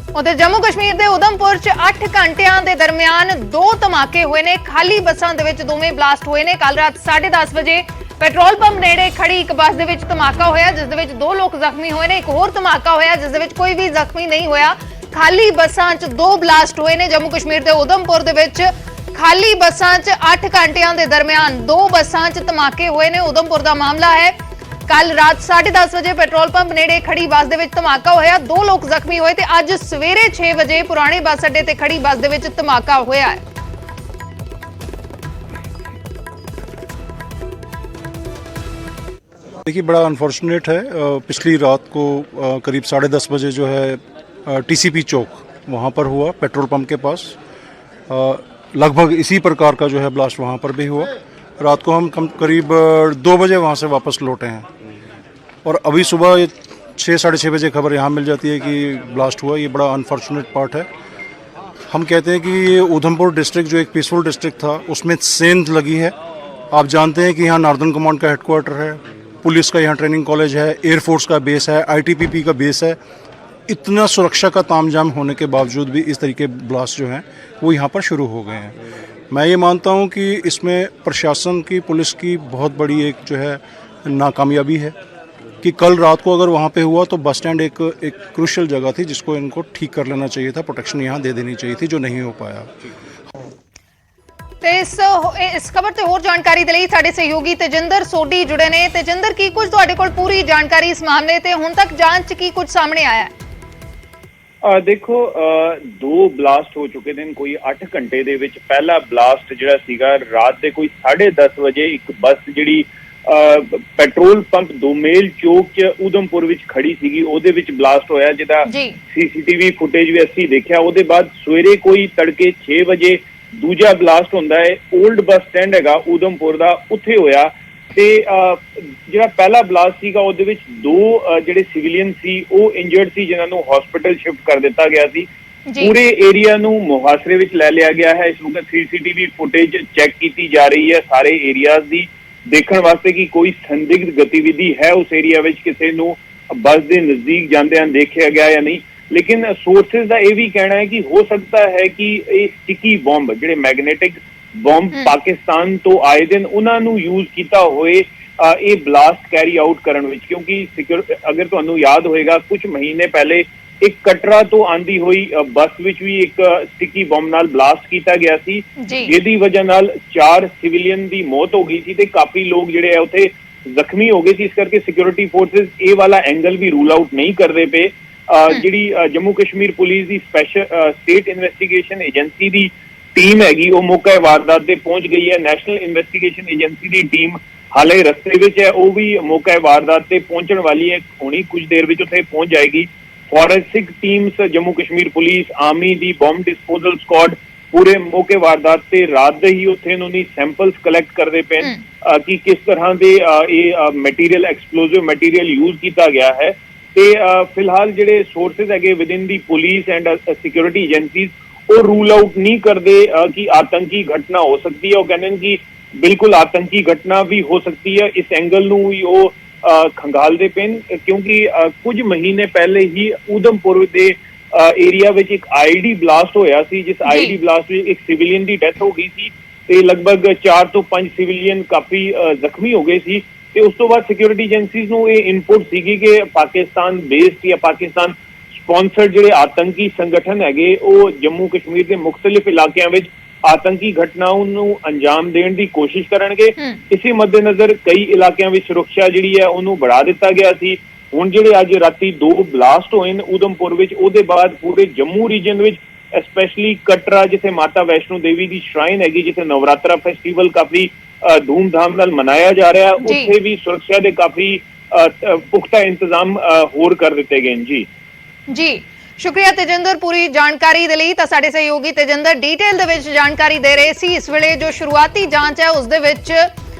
उधर जम्मू कश्मीर के उधमपुर च 8 घंटिया के दरमियान 2 धमाके हुए ने। खाली बसां दे विच दोवें ब्लास्ट हुए ने। कल रात 10:30 बजे पेट्रोल पंप नेड़े खड़ी एक बस दे विच धमाका होया, जिस दे विच 2 लोग जख्मी हुए ने। एक होर धमाका होया जिस दे विच कोई भी जख्मी नहीं होया। खाली बसां च 2 ब्लास्ट हुए ने। जम्मू कश्मीर के उधमपुर दे विच खाली बसां च 8 घंटिया के दरमियान 2 बसां च धमाके हुए ने। उधमपुर का मामला है। कल रात 10:30 बजे पेट्रोल पंप नेड़े खड़ी बस दे विच धमाका होया, 2 लोग जख्मी हुए ते अज सवेरे 6 बजे पुराने बस अड्डे ते खड़ी बस दे विच धमाका होया है। देखिए, बड़ा अनफॉर्चुनेट है। पिछली रात को करीब 10:30 बजे जो है टीसीपी चौक वहाँ पर हुआ, पेट्रोल पंप के पास। लगभग इसी प्रकार का जो है ब्लास्ट वहाँ पर भी हुआ। रात को हम करीब 2 बजे वहाँ से वापस लौटे हैं और अभी सुबह 6 साढ़े 6 बजे खबर यहाँ मिल जाती है कि ब्लास्ट हुआ। ये बड़ा अनफॉर्चुनेट पार्ट है। हम कहते हैं कि ये उधमपुर डिस्ट्रिक्ट जो एक पीसफुल डिस्ट्रिक्ट था उसमें सेंध लगी है। आप जानते हैं कि यहाँ नॉर्दर्न कमांड का हेडक्वार्टर है, पुलिस का यहाँ ट्रेनिंग कॉलेज है, एयरफोर्स का बेस है, ITPP का बेस है। इतना सुरक्षा का तामझाम होने के बावजूद भी इस तरीके ब्लास्ट जो हैं वो यहाँ पर शुरू हो गए हैं। मैं ये मानता हूँ कि इसमें प्रशासन की, पुलिस की बहुत बड़ी एक जो है नाकामयाबी है कि कल रात को अगर वहाँ पे हुआ तो बस स्टैंड एक क्रूशियल जगह थी जिसको इनको ठीक कर लेना चाहिए था, प्रोटेक्शन यहाँ दे देनी चाहिए थी, जो नहीं हो पाया। ਤੇ ਇਸ ਖਬਰ ਤੇ ਹੋਰ ਜਾਣਕਾਰੀ ਦੇ ਲਈ ਸਾਡੇ ਸਹਿਯੋਗੀ ਤੇਜਿੰਦਰ ਸੋਢੀ ਜੁੜੇ ਨੇ। ਤੇਜਿੰਦਰ, ਕੀ ਕੁਝ ਤੁਹਾਡੇ ਕੋਲ ਪੂਰੀ ਜਾਣਕਾਰੀ ਇਸ ਮਾਮਲੇ ਤੇ ਹੁਣ ਤੱਕ ਜਾਂਚ 'ਚ ਕੀ ਕੁਝ ਸਾਹਮਣੇ ਆਇਆ ਹੈ? देखो, 2 ब्लास्ट हो चुके हैं। कोई 8 घंटे दे विच पहला ब्लास्ट जिहड़ा सीगा रात दे कोई 10:30 बजे एक बस जिहड़ी पेट्रोल पंप दोमेल चौक च उधमपुर विच खड़ी सीगी ओहदे विच ब्लास्ट होया, जिहदा CCTV फुटेज भी असीं देखिया। ओहदे बाद सवेरे कोई तड़के 6 बजे दूजा ब्लास्ट हुंदा है ओल्ड बस स्टैंड हैगा उधमपुर दा, उत्थे होया। ਤੇ ਜਿਹੜਾ ਪਹਿਲਾ ਬਲਾਸਟ ਸੀਗਾ ਉਹਦੇ ਵਿੱਚ 2 ਜਿਹੜੇ ਸਿਵਿਲੀਅਨ ਸੀ ਉਹ ਇੰਜਰਡ ਸੀ, ਜਿਨ੍ਹਾਂ ਨੂੰ ਹਸਪੀਟਲ ਸ਼ਿਫਟ ਕਰ ਦਿੱਤਾ ਗਿਆ ਸੀ। ਪੂਰੇ ਏਰੀਆ ਨੂੰ ਮੁਹਾਸਰੇ ਵਿੱਚ ਲੈ ਲਿਆ ਗਿਆ ਹੈ। ਇਸ ਵਕਤ CCTV ਫੁਟੇਜ ਚੈੱਕ ਕੀਤੀ ਜਾ ਰਹੀ ਹੈ ਸਾਰੇ ਏਰੀਆਜ਼ ਦੀ, ਦੇਖਣ ਵਾਸਤੇ ਕਿ ਕੋਈ ਸੰਦਿਗਧ ਗਤੀਵਿਧੀ ਹੈ ਉਸ ਏਰੀਆ ਵਿੱਚ, ਕਿਸੇ ਨੂੰ ਬੱਸ ਦੇ ਨਜ਼ਦੀਕ ਜਾਂਦਿਆਂ ਦੇਖਿਆ ਗਿਆ ਜਾਂ ਨਹੀਂ। ਲੇਕਿਨ ਸੋਰਸਿਸ ਦਾ ਇਹ ਵੀ ਕਹਿਣਾ ਹੈ ਕਿ ਹੋ ਸਕਦਾ ਹੈ ਕਿ ਇਹ ਸਟਿਕੀ ਬੰਬ ਜਿਹੜੇ ਮੈਗਨੇਟਿਕ ਬੰਬ ਪਾਕਿਸਤਾਨ ਤੋਂ ਆਏ ਦਿਨ ਉਹਨਾਂ ਨੂੰ ਯੂਜ਼ ਕੀਤਾ ਹੋਏ ਇਹ ਬਲਾਸਟ ਕੈਰੀ ਆਊਟ ਕਰਨ ਵਿੱਚ। ਕਿਉਂਕਿ ਅਗਰ ਤੁਹਾਨੂੰ ਯਾਦ ਹੋਏਗਾ ਕੁਝ ਮਹੀਨੇ ਪਹਿਲੇ ਇੱਕ ਕਟਰਾ ਤੋਂ ਆਂਦੀ ਹੋਈ ਬੱਸ ਵਿੱਚ ਵੀ ਇੱਕ ਸਟਿਕੀ ਬੰਬ ਨਾਲ ਬਲਾਸਟ ਕੀਤਾ ਗਿਆ ਸੀ, ਜਿਹਦੀ ਵਜ੍ਹਾ ਨਾਲ 4 ਸਿਵਿਲੀਅਨ ਦੀ ਮੌਤ ਹੋ ਗਈ ਸੀ ਤੇ ਕਾਫੀ ਲੋਕ ਜਿਹੜੇ ਆ ਉੱਥੇ ਜ਼ਖਮੀ ਹੋ ਗਏ ਸੀ। ਇਸ ਕਰਕੇ ਸਿਕਿਉਰਿਟੀ ਫੋਰਸਿਸ ਇਹ ਵਾਲਾ ਐਂਗਲ ਵੀ ਰੂਲ ਆਊਟ ਨਹੀਂ ਕਰਦੇ ਪਏ। ਜਿਹੜੀ ਜੰਮੂ ਕਸ਼ਮੀਰ ਪੁਲਿਸ ਦੀ ਸਟੇਟ ਇਨਵੈਸਟੀਗੇਸ਼ਨ ਏਜੰਸੀ ਦੀ टीम हैगी वो मौके वारदात पे पहुंच गई है। नेशनल इन्वेस्टिगेशन एजेंसी की टीम हाले रस्ते विच है, वो भी मौके वारदात पे पहुंचने वाली है, हुणी कुछ देर विच उत्थे पहुंच जाएगी। Forensic teams Jammu Kashmir police, army दी बॉम्ब डिस्पोजल स्क्वाड पूरे मौके वारदात ते रात दे ही उत्थे उन्होंने सैंपल्स कलैक्ट करते पे कि किस तरह के ये मटीरियल एक्सप्लोजिव मटीरियल यूज किया गया है। ते फिलहाल जिहड़े सोर्सेज हैगे with in the police and security agencies वो रूल आउट नहीं करते कि आतंकी घटना हो सकती है। वो कहते हैं कि बिल्कुल आतंकी घटना भी हो सकती है। इस एंगल नूं भी वो खंगालते पे, क्योंकि कुछ महीने पहले ही उधमपुर के एरिया में एक IED ब्लास्ट होया सी, जिस IED ब्लास्ट में एक सिविलियन की डेथ हो गई थी ते लगभग 4 ਤੋਂ 5 सिविलियन काफी जख्मी हो गए सी। ते उस तो बाद सिक्योरिटी एजेंसीज नूं ये इनपुट सीगी कि पाकिस्तान बेस्ड या पाकिस्तान स्पॉन्सर्ड ਜਿਹੜੇ ਆਤੰਕੀ ਸੰਗਠਨ ਹੈਗੇ ਉਹ ਜੰਮੂ ਕਸ਼ਮੀਰ ਦੇ ਮੁxtਲਿਫ ਇਲਾਕਿਆਂ ਵਿੱਚ ਆਤੰਕੀ ਘਟਨਾਵਾਂ ਨੂੰ ਅੰਜਾਮ ਦੇਣ ਦੀ ਕੋਸ਼ਿਸ਼ ਕਰਨਗੇ। ਇਸੇ ਮੱਦੇਨਜ਼ਰ ਕਈ ਇਲਾਕਿਆਂ ਵਿੱਚ ਸੁਰੱਖਿਆ ਜਿਹੜੀ ਹੈ ਉਹਨੂੰ बढ़ा ਦਿੱਤਾ ਗਿਆ ਸੀ। ਹੁਣ ਜਿਹੜੇ ਅੱਜ ਰਾਤੀ 2 ਬਲਾਸਟ ਹੋਏ ਨੇ ਉਧਮਪੁਰ ਵਿੱਚ, ਉਹਦੇ ਬਾਅਦ ਪੂਰੇ ਜੰਮੂ ਰੀਜਨ ਵਿੱਚ ਸਪੈਸ਼ਲੀ ਕਟਰਾ ਜਿੱਥੇ ਮਾਤਾ ਵੈਸ਼ਨੋ ਦੇਵੀ ਦੀ ਸ਼ਰਾਈਨ ਹੈਗੀ, ਜਿੱਥੇ ਨਵਰਾਤਰਾ ਫੈਸਟੀਵਲ ਕਾਫੀ ਧੂਮਧਾਮ ਨਾਲ ਮਨਾਇਆ ਜਾ ਰਿਹਾ, ਉੱਥੇ ਵੀ ਸੁਰੱਖਿਆ ਦੇ ਕਾਫੀ ਪੁਖਤਾ ਇੰਤਜ਼ਾਮ ਹੋਰ ਕਰ ਦਿੱਤੇ ਗਏ ਨੇ। जी शुक्रिया तेजिंदर पूरी जानकारी दे लई। तां साडे सहयोगी तेजिंदर डिटेल दे विच जानकारी दे रहे सी। इस वेले जो शुरुआती जांच है उस दे विच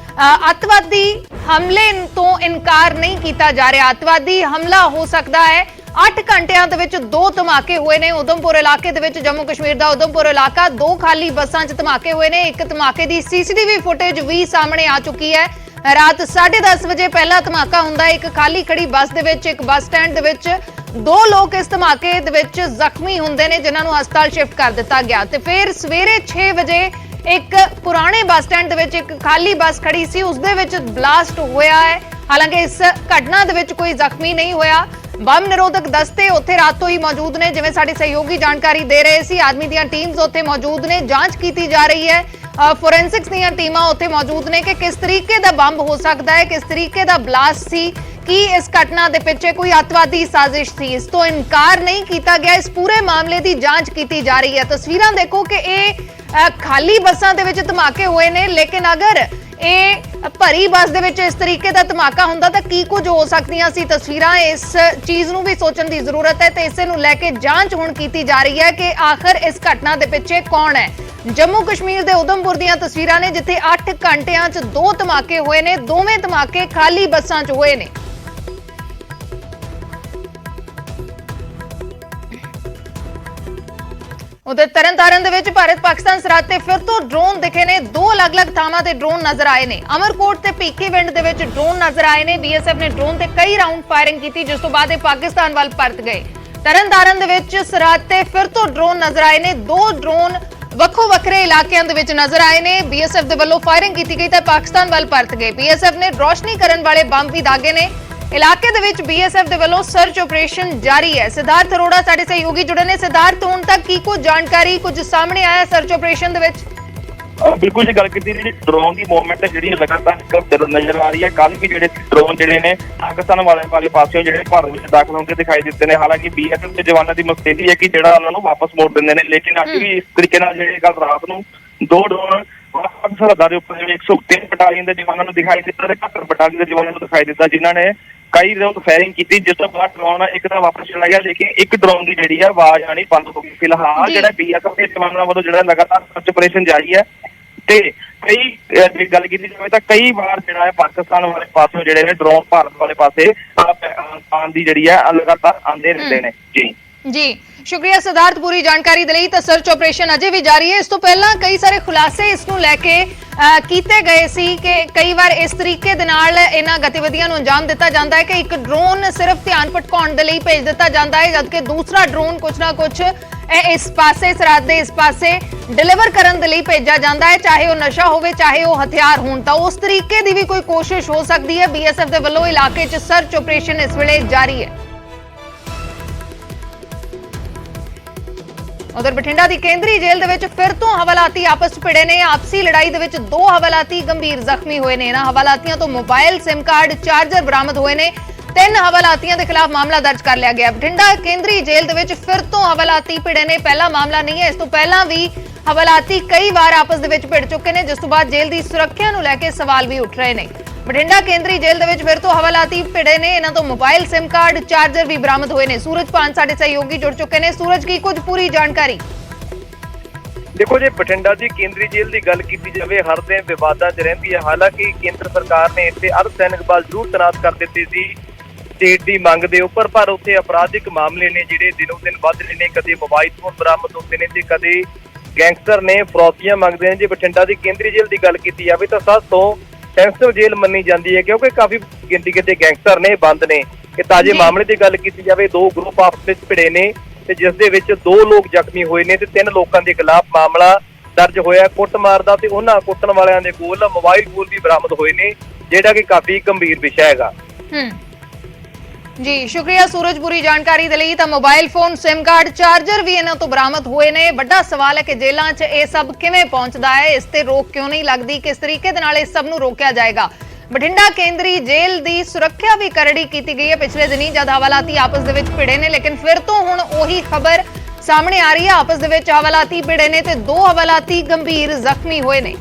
अतवादी हमले तो इनकार नहीं किया जा रहा। अतवादी हमला हो सकता है। 8 घंटिया दे विच 2 धमाके हुए ने उधमपुर इलाके दे विच। जम्मू कश्मीर दा उधमपुर इलाका 2 खाली बसां च धमाके हुए ने। एक धमाके दी CCTV फुटेज भी सामने आ चुकी है। रात 10:30 बजे पहला धमाका हुंदा है एक खाली खड़ी बस दे विच, एक बस स्टैंड दे विच ਦੋ ਲੋਕ ਇਸ ਧਮਾਕੇ ਦੇ ਵਿੱਚ ਜ਼ਖਮੀ ਹੁੰਦੇ ਨੇ ਜਿਨ੍ਹਾਂ ਨੂੰ ਹਸਪਤਾਲ ਸ਼ਿਫਟ ਕਰ ਦਿੱਤਾ ਗਿਆ ਤੇ ਫਿਰ ਸਵੇਰੇ 6 ਵਜੇ ਇੱਕ ਪੁਰਾਣੇ ਬੱਸ ਸਟੈਂਡ ਦੇ ਵਿੱਚ ਇੱਕ ਖਾਲੀ ਬੱਸ ਖੜੀ ਸੀ, ਉਸ ਦੇ ਵਿੱਚ ਬਲਾਸਟ ਹੋਇਆ ਹੈ। ਹਾਲਾਂਕਿ ਇਸ ਘਟਨਾ ਦੇ ਵਿੱਚ ਕੋਈ ਜ਼ਖਮੀ ਨਹੀਂ ਹੋਇਆ। ਬੰਬ ਨਿਰੋਧਕ ਦਸਤੇ ਉੱਥੇ ਰਾਤੋਂ ਹੀ ਮੌਜੂਦ ਨੇ, ਜਿਵੇਂ ਸਾਡੇ ਸਹਿਯੋਗੀ ਜਾਣਕਾਰੀ ਦੇ ਰਹੇ ਸੀ। ਆਰਮੀ ਦੀਆਂ ਟੀਮਸ ਉੱਥੇ ਮੌਜੂਦ ਨੇ, ਜਾਂਚ ਕੀਤੀ ਜਾ ਰਹੀ ਹੈ। ਫੋਰੈਂਸਿਕਸ ਦੀਆਂ ਟੀਮਾਂ ਉੱਥੇ ਮੌਜੂਦ ਨੇ ਕਿ ਕਿਸ ਤਰੀਕੇ ਦਾ ਬੰਬ ਹੋ ਸਕਦਾ ਹੈ, ਕਿਸ ਤਰੀਕੇ ਦਾ ਬਲਾਸਟ ਸੀ, ਕੀ ਇਸ ਘਟਨਾ ਦੇ ਪਿੱਛੇ ਕੋਈ ਅੱਤਵਾਦੀ ਸਾਜ਼ਿਸ਼ ਸੀ। ਇਸ ਤੋਂ ਇਨਕਾਰ ਨਹੀਂ ਕੀਤਾ ਗਿਆ। ਇਸ ਪੂਰੇ ਮਾਮਲੇ ਦੀ ਜਾਂਚ ਕੀਤੀ ਜਾ ਰਹੀ ਹੈ। ਤਸਵੀਰਾਂ ਦੇਖੋ ਕਿ ਇਹ ਖਾਲੀ ਬੱਸਾਂ ਦੇ ਵਿੱਚ ਧਮਾਕੇ ਹੋਏ ਨੇ, ਲੇਕਿਨ ਅਗਰ ਇਹ ਭਰੀ ਬੱਸ ਦੇ ਵਿੱਚ ਇਸ ਤਰੀਕੇ ਦਾ ਧਮਾਕਾ ਹੁੰਦਾ ਤਾਂ ਕੀ ਕੁਝ ਹੋ ਸਕਦੀਆਂ ਸੀ ਤਸਵੀਰਾਂ। ਇਸ ਚੀਜ਼ ਨੂੰ ਵੀ ਸੋਚਣ ਦੀ ਜ਼ਰੂਰਤ ਹੈ ਤੇ ਇਸੇ ਨੂੰ ਲੈ ਕੇ ਜਾਂਚ ਹੁਣ ਕੀਤੀ ਜਾ ਰਹੀ ਹੈ ਕਿ ਆਖਰ ਇਸ ਘਟਨਾ ਦੇ ਪਿੱਛੇ ਕੌਣ ਹੈ। ਜੰਮੂ ਕਸ਼ਮੀਰ ਦੇ ਉਧਮਪੁਰ ਦੀਆਂ ਤਸਵੀਰਾਂ ਨੇ ਜਿੱਥੇ 8 ਘੰਟਿਆਂ 'ਚ 2 ਧਮਾਕੇ ਹੋਏ ਨੇ, ਦੋਵੇਂ ਧਮਾਕੇ ਖਾਲੀ ਬੱਸਾਂ 'ਚ ਹੋਏ ਨੇ। ਉਧਰ ਤਰਨਤਾਰਨ ਦੇ ਵਿੱਚ ਭਾਰਤ ਪਾਕਿਸਤਾਨ ਸਰਹੱਦ ਤੇ ਫਿਰ ਤੋਂ ਡਰੋਨ ਦਿਖੇ ਨੇ। 2 ਅਲੱਗ-ਅਲੱਗ ਥਾਵਾਂ ਤੇ ਡਰੋਨ ਨਜ਼ਰ ਆਏ ਨੇ। ਅਮਰਕੋਟ ਤੇ ਭੀਖੀਵਿੰਡ ਦੇ ਵਿੱਚ ਡਰੋਨ ਨਜ਼ਰ ਆਏ ਨੇ। ਬੀਐਸਐਫ ਨੇ ਡਰੋਨ ਤੇ ਕਈ ਰਾਉਂਡ ਫਾਇਰਿੰਗ ਕੀਤੀ, ਜਿਸ ਤੋਂ ਬਾਅਦ ਇਹ ਪਾਕਿਸਤਾਨ ਵੱਲ ਪਰਤ ਗਏ। ਤਰਨਤਾਰਨ ਦੇ ਵਿੱਚ ਸਰਹੱਦ ਤੇ ਫਿਰ ਤੋਂ ਡਰੋਨ ਨਜ਼ਰ ਆਏ ਨੇ। 2 ਡਰੋਨ ਵੱਖੋ ਵੱਖਰੇ ਇਲਾਕਿਆਂ ਦੇ ਵਿੱਚ ਨਜ਼ਰ ਆਏ ਨੇ। ਬੀਐਸਐਫ ਦੇ ਵੱਲੋਂ ਫਾਇਰਿੰਗ ਕੀਤੀ ਗਈ ਤਾਂ ਪਾਕਿਸਤਾਨ ਵੱਲ ਪਰਤ ਗਏ। ਬੀਐਸਐਫ ਨੇ ਰੋਸ਼ਨੀ ਕਰਨ ਵਾਲੇ ਬੰਬ ਵੀ ਦਾਗੇ ਨੇ। ਇਲਾਕੇ ਦੇ ਵਿੱਚ ਬੀਐਸਐਫ ਦੇ ਵੱਲੋਂ ਸਰਚ ਆਪਰੇਸ਼ਨ ਜਾਰੀ ਹੈ। ਸਿਧਾਰਥ ਅਰੋੜਾ ਸਾਡੇ ਸਹਿਯੋਗੀ ਜੁੜੇ ਨੇ। ਸਿਧਾਰਥ, ਹੁਣ ਤੱਕ ਕੀ ਕੁਝ ਜਾਣਕਾਰੀ ਕੁਝ ਸਾਹਮਣੇ ਆਇਆ ਸਰਚ ਆਪਰੇਸ਼ਨ ਦੇ ਵਿੱਚ? ਬਿਲਕੁਲ ਜੀ, ਗੱਲ ਕੀਤੀ ਜਿਹੜੀ ਡਰੋਨ ਦੀ ਮੂਵਮੈਂਟ ਜਿਹੜੀ ਲਗਾਤਾਰ ਨਜ਼ਰ ਆ ਰਹੀ ਹੈ। ਕੱਲ ਵੀ ਜਿਹੜੇ ਡਰੋਨ ਜਿਹੜੇ ਨੇ ਪਾਕਿਸਤਾਨ ਵਾਲੇ ਪਾਸਿਓਂ ਜਿਹੜੇ ਭਾਰਤ ਵਿੱਚ ਦਾਖਲ ਹੁੰਦੇ ਦਿਖਾਈ ਦਿੱਤੇ ਨੇ। ਹਾਲਾਂਕਿ ਬੀਐਸਐਫ ਦੇ ਜਵਾਨਾਂ ਦੀ ਮੁਸਤੈਦੀ ਹੈ ਕਿ ਜਿਹੜਾ ਉਹਨਾਂ ਨੂੰ ਵਾਪਸ ਮੋੜ ਦਿੰਦੇ ਨੇ, ਲੇਕਿਨ ਅੱਜ ਵੀ ਇਸ ਤਰੀਕੇ ਨਾਲ ਜਿਹੜੇ ਕੱਲ ਰਾਤ ਨੂੰ 2 ਡਰੋਨ ਸਰਹੱਦਾਂ ਦੇ ਉੱਪਰ ਜਿਹੜੇ 103 ਬਟਾਲੀਅਨ ਦੇ ਜਵਾਨਾਂ ਨੂੰ ਦਿਖਾਈ ਦਿੱਤਾ ਤੇ 71 ਬਟਾਲੀਅਨ ਦੇ ਜਵਾਨਾਂ ਨੂੰ ਦਿਖਾਈ ਦਿੱਤਾ, ਜਿਨ੍ਹਾਂ ਨੇ ਕਈ ਰਾਉਂਡ ਫਾਇਰਿੰਗ ਕੀਤੀ, ਜਿਸ ਤੋਂ ਬਾਅਦ ਡਰੋਨ ਇੱਕ ਤਾਂ ਵਾਪਸ ਚਲਾ ਗਿਆ, ਲੇਕਿਨ ਇੱਕ ਡਰੋਨ ਦੀ ਜਿਹੜੀ ਹੈ ਆਵਾਜ਼ ਆਣੀ ਬੰਦ ਹੋ ਗਈ। ਫਿਲਹਾਲ ਜਿਹੜਾ ਬੀਐਸਐਫ ਦੇ ਜਵਾਨਾਂ ਵੱਲੋਂ ਜਿਹੜਾ ਲਗਾਤਾਰ ਸਰਚ ਆਪਰੇਸ਼ਨ ਜਾਰੀ ਹੈ ਤੇ ਕਈ ਜੇ ਗੱਲ ਕੀਤੀ ਜਾਵੇ ਤਾਂ ਕਈ ਵਾਰ ਜਿਹੜਾ ਹੈ ਪਾਕਿਸਤਾਨ ਵਾਲੇ ਪਾਸੋਂ ਜਿਹੜੇ ਨੇ ਡਰੋਨ ਭਾਰਤ ਵਾਲੇ ਪਾਸੇ ਆਉਣ ਦੀ ਜਿਹੜੀ ਹੈ ਲਗਾਤਾਰ ਆਉਂਦੇ ਰਹਿੰਦੇ ਨੇ। ਜੀ ਸ਼ੁਕਰੀਆ ਸਿਧਾਰਥ, ਪੂਰੀ ਜਾਣਕਾਰੀ ਦੇ ਲਈ। ਤਾਂ ਸਰਚ ਆਪਰੇਸ਼ਨ ਅਜੇ ਵੀ ਜਾਰੀ ਹੈ। ਇਸ ਤੋਂ ਪਹਿਲਾਂ ਕਈ ਸਾਰੇ ਖੁਲਾਸੇ ਇਸ ਨੂੰ ਲੈ ਕੇ ਕੀਤੇ ਗਏ ਸੀ ਕਿ ਕਈ ਵਾਰ ਇਸ ਤਰੀਕੇ ਦੇ ਨਾਲ ਇਹਨਾਂ ਗਤੀਵਿਧੀਆਂ ਨੂੰ ਅੰਜਾਮ ਦਿੱਤਾ ਜਾਂਦਾ ਹੈ ਕਿ ਇੱਕ ਡਰੋਨ ਸਿਰਫ ਧਿਆਨ ਭਟਕਾਉਣ ਦੇ ਲਈ ਭੇਜ ਦਿੱਤਾ ਜਾਂਦਾ ਹੈ, ਜਦਕਿ ਦੂਸਰਾ ਡਰੋਨ ਕੁਝ ਨਾ ਕੁਝ ਇਸ ਪਾਸੇ ਸਰਹੱਦ ਦੇ ਇਸ ਪਾਸੇ ਡਿਲੀਵਰ ਕਰਨ ਦੇ ਲਈ ਭੇਜਿਆ ਜਾਂਦਾ ਹੈ, ਚਾਹੇ ਉਹ ਨਸ਼ਾ ਹੋਵੇ ਚਾਹੇ ਉਹ ਹਥਿਆਰ ਹੋਣ। ਤਾਂ ਉਸ ਤਰੀਕੇ ਦੀ ਵੀ ਕੋਈ ਕੋਸ਼ਿਸ਼ ਹੋ ਸਕਦੀ ਹੈ। ਬੀਐਸਐਫ ਦੇ ਵੱਲੋਂ ਇਲਾਕੇ 'ਚ ਸਰਚ ਆਪਰੇਸ਼ਨ ਇਸ ਵੇਲੇ ਜਾਰੀ ਹੈ। ਉਧਰ ਬਠਿੰਡਾ ਦੀ ਕੇਂਦਰੀ ਜੇਲ੍ਹ ਦੇ ਵਿੱਚ ਫਿਰ ਤੋਂ ਹਵਾਲਾਤੀ ਆਪਸ ਵਿੱਚ ਭਿੜੇ ਨੇ। ਆਪਸੀ ਲੜਾਈ ਦੇ ਵਿੱਚ 2 ਹਵਾਲਾਤੀ ਗੰਭੀਰ ਜ਼ਖਮੀ ਹੋਏ ਨੇ। ਇਹਨਾਂ ਹਵਾਲਾਤੀਆਂ ਤੋਂ ਮੋਬਾਈਲ, ਸਿਮ ਕਾਰਡ, ਚਾਰਜਰ ਬਰਾਮਦ ਹੋਏ ਨੇ। 3 ਹਵਾਲਾਤੀਆਂ ਦੇ ਖਿਲਾਫ ਮਾਮਲਾ ਦਰਜ ਕਰ ਲਿਆ ਗਿਆ। ਬਠਿੰਡਾ ਕੇਂਦਰੀ ਜੇਲ੍ਹ ਦੇ ਵਿੱਚ ਫਿਰ ਤੋਂ ਹਵਾਲਾਤੀ ਭਿੜੇ ਨੇ। ਪਹਿਲਾ ਮਾਮਲਾ ਨਹੀਂ ਹੈ, ਇਸ ਤੋਂ ਪਹਿਲਾਂ ਵੀ ਹਵਾਲਾਤੀ ਕਈ ਵਾਰ ਆਪਸ ਦੇ ਵਿੱਚ ਭਿੜ ਚੁੱਕੇ ਨੇ, ਜਿਸ ਤੋਂ ਬਾਅਦ ਜੇਲ੍ਹ ਦੀ ਸੁਰੱਖਿਆ ਨੂੰ ਲੈ ਕੇ ਸਵਾਲ ਵੀ ਉੱਠ ਰਹੇ ਨੇ। ਬਠਿੰਡਾ ਕੇਂਦਰੀ ਜੇਲ੍ਹ ਦੇ ਵਿੱਚ ਫਿਰ ਤੋਂ ਹਵਾਲਾਤੀ ਭਿੜੇ ਨੇ। ਇਹਨਾਂ ਤੋਂ ਮੋਬਾਈਲ, ਸਿਮ ਕਾਰਡ, ਚਾਰਜਰ ਵੀ ਬਰਾਮਦ ਹੋਏ ਨੇ। ਸੂਰਜ ਪਾਨ ਸਾਡੇ ਸਹਿਯੋਗੀ ਜੁੜ ਚੁੱਕੇ ਨੇ। ਸੂਰਜ, ਕੀ ਕੁਝ ਪੂਰੀ ਜਾਣਕਾਰੀ? ਦੇਖੋ ਜੀ, ਬਠਿੰਡਾ ਦੀ ਕੇਂਦਰੀ ਜੇਲ੍ਹ ਦੀ ਗੱਲ ਕੀਤੀ ਜਾਵੇ ਹਰ ਦਿਨ ਵਿਵਾਦਾਂ 'ਚ ਰਹਿੰਦੀ ਹੈ। ਹਾਲਾਂਕਿ ਕੇਂਦਰ ਸਰਕਾਰ ਨੇ ਇੱਥੇ ਅਰਧ ਸੈਨਿਕ ਬਲ ਜ਼ਰੂਰ ਤੈਨਾਤ ਕਰ ਦਿੱਤੇ ਸੀ ਸਟੇਟ ਦੀ ਮੰਗ ਦੇ ਉੱਪਰ, ਪਰ ਉੱਥੇ ਅਪਰਾਧਿਕ ਮਾਮਲੇ ਨੇ ਜਿਹੜੇ ਦਿਨੋਂ ਦਿਨ ਵੱਧ ਰਹੇ ਨੇ। ਕਦੇ ਮੋਬਾਈਲ ਫੋਨ ਬਰਾਮਦ ਹੁੰਦੇ ਨੇ ਤੇ ਕਦੇ ਗੈਂਗਸਟਰ ਨੇ ਫਰੌਤੀਆਂ ਮੰਗਦੇ ਨੇ। ਜੇ ਬਠਿੰਡਾ ਦੀ ਕੇਂਦਰੀ ਜੇਲ੍ਹ ਦੀ ਗੱਲ ਕੀਤੀ ਜਾਵੇ ਤਾਂ ਸਭ ਤੋਂ ਸੈਂਸਿਟਿਵ ਜੇਲ੍ਹ ਮੰਨੀ ਜਾਂਦੀ ਹੈ, ਕਿਉਂਕਿ ਕਾਫੀ ਗਿਣਤੀ ਕਿਤੇ ਗੈਂਗਸਟਰ ਨੇ ਬੰਦ ਨੇ। ਇਹ ਤਾਜ਼ੇ ਮਾਮਲੇ ਦੀ ਗੱਲ ਕੀਤੀ ਜਾਵੇ 2 ਗਰੁੱਪ ਆਪਸ ਵਿੱਚ ਭਿੜੇ ਨੇ ਤੇ ਜਿਸ ਦੇ ਵਿੱਚ 2 ਲੋਕ ਜ਼ਖਮੀ ਹੋਏ ਨੇ ਤੇ 3 ਲੋਕਾਂ ਦੇ ਖਿਲਾਫ ਮਾਮਲਾ ਦਰਜ ਹੋਇਆ ਕੁੱਟਮਾਰ ਦਾ, ਤੇ ਉਹਨਾਂ ਕੁੱਟਣ ਵਾਲਿਆਂ ਦੇ ਕੋਲ ਮੋਬਾਈਲ ਫੋਨ ਵੀ ਬਰਾਮਦ ਹੋਏ ਨੇ, ਜਿਹੜਾ ਕਿ ਕਾਫੀ ਗੰਭੀਰ ਵਿਸ਼ਾ ਹੈਗਾ। ਜੀ ਸ਼ੁਕਰੀਆ ਸੂਰਜ, ਪੂਰੀ ਜਾਣਕਾਰੀ ਦੇ ਲਈ। ਤਾਂ mobile phone, sim card, charger ਵੀ ਇਹਨਾਂ ਤੋਂ ਬਰਾਮਦ ਹੋਏ ਨੇ। ਵੱਡਾ ਸਵਾਲ ਹੈ ਕਿ ਜੇਲ੍ਹਾਂ 'ਚ ਇਹ ਸਭ ਕਿਵੇਂ ਪਹੁੰਚਦਾ ਹੈ, ਇਸ ਤੇ ਰੋਕ ਕਿਉਂ ਨਹੀਂ ਲੱਗਦੀ, ਕਿਸ ਤਰੀਕੇ ਦੇ ਨਾਲ ਇਸ ਸਭ ਨੂੰ ਰੋਕਿਆ ਜਾਏਗਾ। ਬਠਿੰਡਾ ਕੇਂਦਰੀ ਜੇਲ੍ਹ ਦੀ ਸੁਰੱਖਿਆ ਵੀ ਕਰੜੀ ਕੀਤੀ ਗਈ ਹੈ ਪਿਛਲੇ ਦਿਨੀ ਜਦ ਹਵਾਲਾਤੀ ਆਪਸ ਦੇ ਵਿੱਚ ਭਿੜੇ ਨੇ, ਲੇਕਿਨ ਫਿਰ ਤੋਂ ਹੁਣ ਉਹੀ ਖਬਰ ਸਾਹਮਣੇ ਆ ਰਹੀ ਹੈ। ਆਪਸ ਦੇ ਵਿੱਚ ਹਵਾਲਾਤੀ ਭਿੜੇ ਨੇ ਤੇ 2 ਹਵਾਲਾਤੀ ਗੰਭੀਰ ਜ਼ਖਮੀ ਹੋਏ ਨੇ।